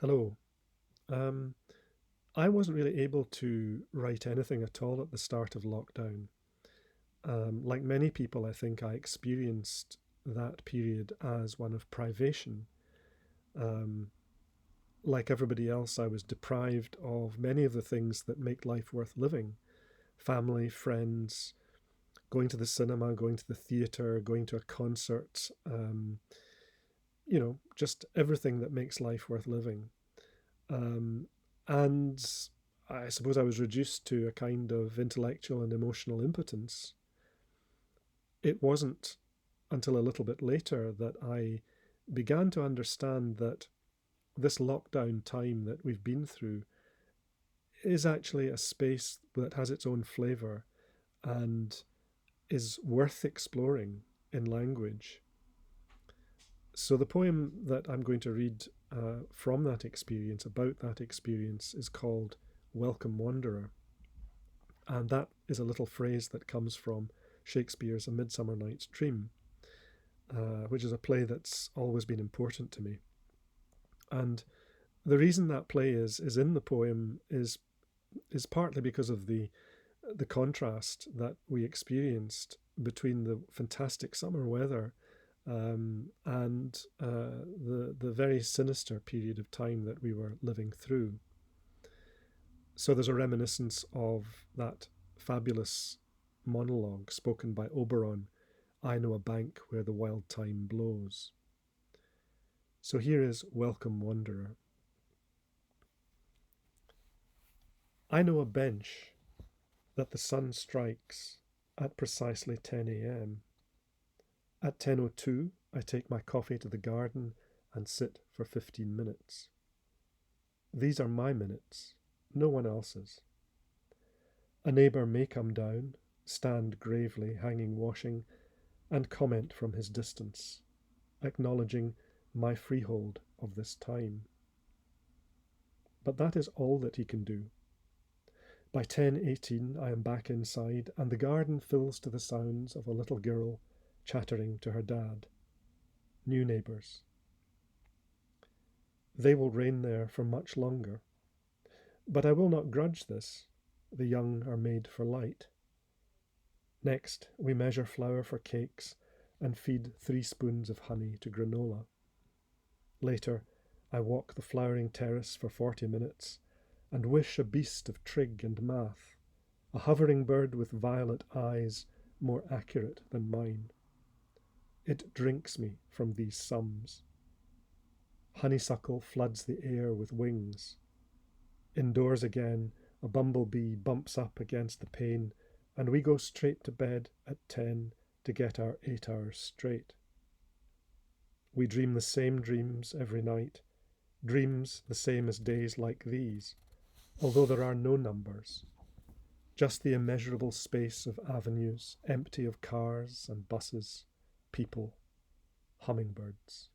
Hello. Um, I wasn't really able to write anything at all at the start of lockdown. Like many people, I think I experienced that period as one of privation. Um, like everybody else, I was deprived of many of the things that make life worth living: family, friends, going to the cinema, going to the theatre, going to a concert, just everything that makes life worth living. Um, and I suppose I was reduced to a kind of intellectual and emotional impotence. It wasn't until a little bit later that I began to understand that this lockdown time that we've been through is actually a space that has its own flavour and is worth exploring in language. So, the poem that I'm going to read from that experience, about that experience, is called Welcome Wanderer. And that is a little phrase that comes from Shakespeare's A Midsummer Night's Dream, which is a play that's always been important to me. And the reason that play is in the poem is partly because of the contrast that we experienced between the fantastic summer weather and the very sinister period of time that we were living through. So there's a reminiscence of that fabulous monologue spoken by Oberon, I know a bank where the wild thyme blows. So here is Welcome Wanderer. I know a bench that the sun strikes at precisely 10 a.m. At 10:02, I take my coffee to the garden and sit for 15 minutes. These are my minutes, no one else's. A neighbour may come down, stand gravely hanging washing, and comment from his distance, acknowledging my freehold of this time. But that is all that he can do. By 10:18 I am back inside, and the garden fills to the sounds of a little girl chattering to her dad. New neighbours. They will reign there for much longer. But I will not grudge this. The young are made for light. Next, we measure flour for cakes and feed 3 spoons of honey to granola. Later, I walk the flowering terrace for 40 minutes and wish a beast of trig and math, a hovering bird with violet eyes more accurate than mine. It drinks me from these sums. Honeysuckle floods the air with wings. Indoors again, a bumblebee bumps up against the pane, and we go straight to bed at 10 to get our 8 hours straight. We dream the same dreams every night, dreams the same as days like these, although there are no numbers, just the immeasurable space of avenues empty of cars and buses, people, hummingbirds.